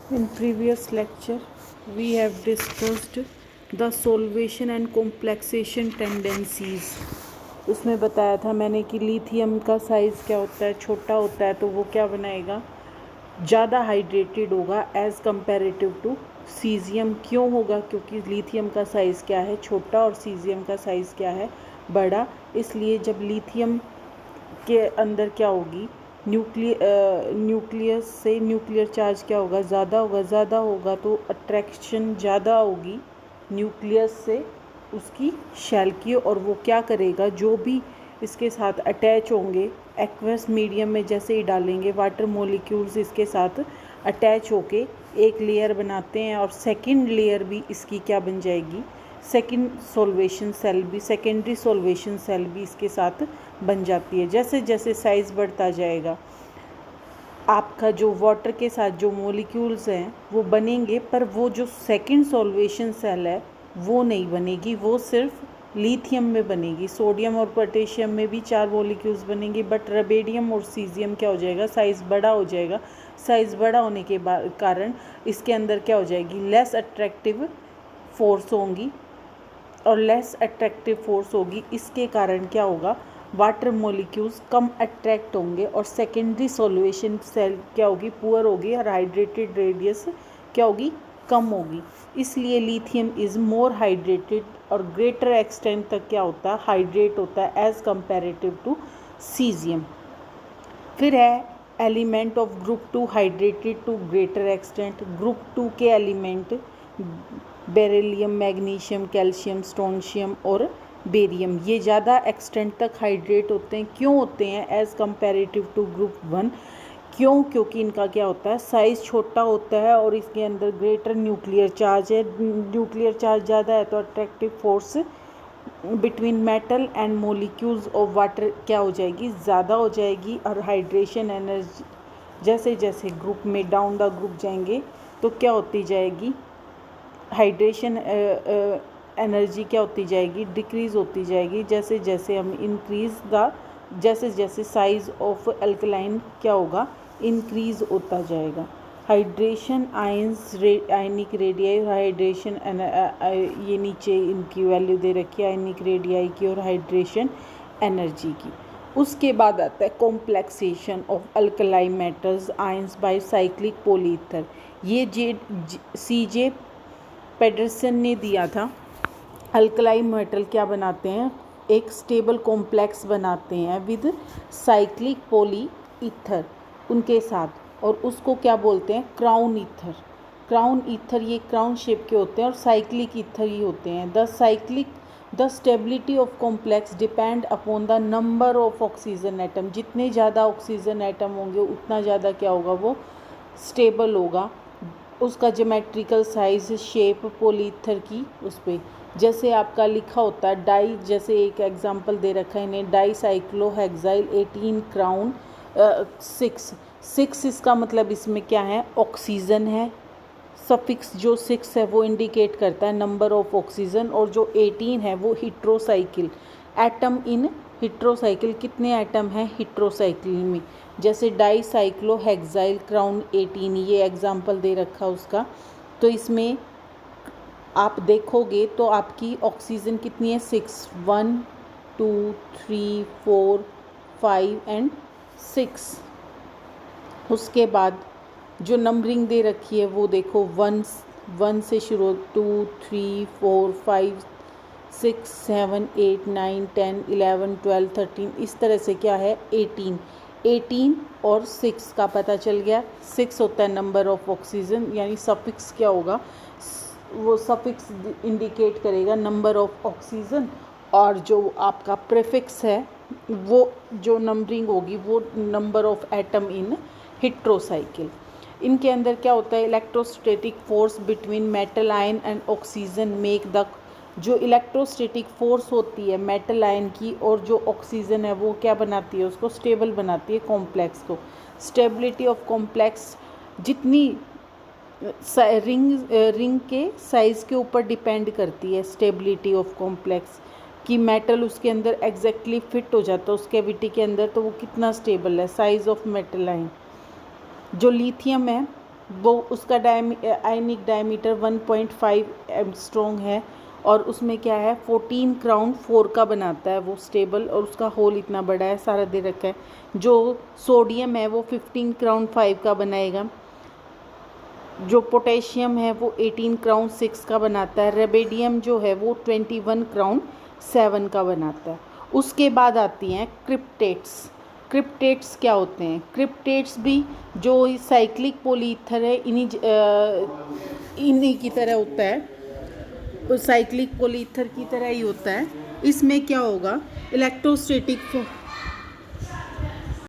In previous lecture, we have discussed the solvation and complexation tendencies. उसमें बताया था मैंने कि लिथियम का साइज़ क्या होता है, छोटा होता है तो वो क्या बनाएगा, ज़्यादा हाइड्रेटेड होगा एज़ कंपेरेटिव टू सीजियम। क्यों होगा? क्योंकि लिथियम का साइज़ क्या है, छोटा, और सीजियम का साइज़ क्या है, बड़ा। इसलिए जब लिथियम के अंदर क्या होगी, न्यूक्लियस से न्यूक्लियर चार्ज क्या होगा, ज़्यादा होगा तो अट्रैक्शन ज़्यादा होगी न्यूक्लियस से उसकी शेल की, और वो क्या करेगा, जो भी इसके साथ अटैच होंगे एक्वस मीडियम में जैसे ही डालेंगे, वाटर मॉलिक्यूल्स इसके साथ अटैच होके एक लेयर बनाते हैं, और सेकंड लेयर भी इसकी क्या बन जाएगी, सेकंडरी सॉल्वेशन सेल भी इसके साथ बन जाती है। जैसे जैसे साइज़ बढ़ता जाएगा आपका जो वाटर के साथ जो मॉलिक्यूल्स हैं वो बनेंगे, पर वो जो सेकंड सॉल्वेशन सेल है वो नहीं बनेगी, वो सिर्फ लिथियम में बनेगी। सोडियम और पोटेशियम में भी 4 मॉलिक्यूल्स बनेंगे, बट रबेडियम और सीजियम क्या हो जाएगा, साइज़ बड़ा हो जाएगा। साइज़ बड़ा होने के कारण इसके अंदर क्या हो जाएगी, लेस अट्रैक्टिव फोर्स होंगी, और लेस अट्रैक्टिव फोर्स होगी, इसके कारण क्या होगा, वाटर मॉलिक्यूल्स कम अट्रैक्ट होंगे, और सेकेंडरी सॉल्वेशन सेल क्या होगी, पुअर होगी, और हाइड्रेटेड रेडियस क्या होगी, कम होगी। इसलिए लिथियम इज़ मोर हाइड्रेटेड और ग्रेटर एक्सटेंट तक क्या होता है, हाइड्रेट होता है एज़ कंपेरेटिव टू सीजियम। फिर है element of group 2 hydrated to greater extent. Group 2 के element beryllium, magnesium, calcium, strontium और बेरियम, ये ज़्यादा एक्सटेंट तक हाइड्रेट होते हैं। क्यों होते हैं एज़ कंपेरेटिव टू ग्रुप 1? क्यों? क्योंकि इनका क्या होता है, साइज़ छोटा होता है और इसके अंदर ग्रेटर न्यूक्लियर चार्ज है। न्यूक्लियर चार्ज ज़्यादा है तो attractive force between metal and molecules of water क्या हो जाएगी, ज़्यादा हो जाएगी। और हाइड्रेशन एनर्जी जैसे जैसे ग्रुप में डाउन द ग्रुप जाएंगे तो क्या होती जाएगी, हाइड्रेशन एनर्जी क्या होती जाएगी, डिक्रीज़ होती जाएगी। जैसे जैसे हम जैसे जैसे साइज़ ऑफ अल्कलाइन क्या होगा, इंक्रीज़ होता जाएगा। Hydration ions, ionic radii, hydration ये नीचे इनकी वैल्यू दे रखी है, आयनिक रेडियाई की और हाइड्रेशन एनर्जी की। उसके बाद आता है complexation of alkali metals ions by cyclic polyether. ये CJ पेडरसन ने दिया था। अल्कलाई मेटल क्या बनाते हैं, एक स्टेबल कॉम्प्लेक्स बनाते हैं विद साइक्लिक पॉली ईथर उनके साथ, और उसको क्या बोलते हैं, क्राउन ईथर। क्राउन ईथर ये क्राउन शेप के होते हैं, और साइक्लिक ईथर ही होते हैं। The stability of complex depend upon the number of oxygen atom. जितने ज़्यादा ऑक्सीजन एटम होंगे उतना ज़्यादा क्या होगा, वो स्टेबल होगा। उसका ज्योमेट्रिकल साइज, शेप पॉलीईथर की उस पर जैसे आपका लिखा होता है डाई, जैसे एक एग्जांपल दे रखा है इन्हें, डाई साइक्लोहेक्साइल 18 क्राउन 6। इसका मतलब इसमें क्या है, ऑक्सीजन है। सफिक्स जो 6 है वो इंडिकेट करता है नंबर ऑफ ऑक्सीजन, और जो 18 है वो हिट्रोसाइकिल, एटम इन हिट्रोसाइकिल, कितने एटम हैं हिट्रोसाइकिल में। जैसे डाई साइक्लोहेक्साइल क्राउन 18, ये एग्जांपल दे रखा उसका। तो इसमें आप देखोगे तो आपकी ऑक्सीजन कितनी है, 6, 1 2 3 4 5 एंड 6। उसके बाद जो नंबरिंग दे रखी है वो देखो, 1 से शुरू, 2 3 4 5 6 7 8 9 10 11 12 13, इस तरह से क्या है 18 और 6 का पता चल गया। 6 होता है नंबर ऑफ ऑक्सीजन, यानी सफिक्स क्या होगा, वो सफिक्स इंडिकेट करेगा नंबर ऑफ ऑक्सीजन, और जो आपका प्रीफिक्स है वो जो नंबरिंग होगी वो नंबर ऑफ एटम इन हिट्रोसाइकिल। इनके अंदर क्या होता है, electrostatic force between metal ion and oxygen make the, जो इलेक्ट्रोस्टैटिक फोर्स होती है मेटल आयन की और जो ऑक्सीजन है वो क्या बनाती है, उसको स्टेबल बनाती है कॉम्प्लेक्स को। स्टेबिलिटी ऑफ कॉम्प्लेक्स जितनी रिंग के साइज़ के ऊपर डिपेंड करती है स्टेबिलिटी ऑफ कॉम्प्लेक्स, कि मेटल उसके अंदर एग्जैक्टली फिट हो जाता है उस कैविटी के अंदर, तो वो कितना स्टेबल है, साइज़ ऑफ मेटल आयन। जो लिथियम है वो उसका आयनिक डायमीटर 1.5 एंगस्ट्रॉम है और उसमें क्या है 14 क्राउन 4 का बनाता है वो स्टेबल, और उसका होल इतना बड़ा है, सारा दे रखा है। जो सोडियम है वो 15 क्राउन 5 का बनाएगा। जो पोटेशियम है वो 18 क्राउन 6 का बनाता है। रेबेडियम जो है वो 21 क्राउन 7 का बनाता है। उसके बाद आती हैं क्रिप्टेट्स। क्रिप्टेट्स क्या होते हैं? क्रिप्टेट्स भी जो साइक्लिक पॉलीईथर है इन्हीं की तरह होता है, तो साइक्लिक पॉलीईथर की तरह ही होता है। इसमें क्या होगा, इलेक्ट्रोस्टैटिक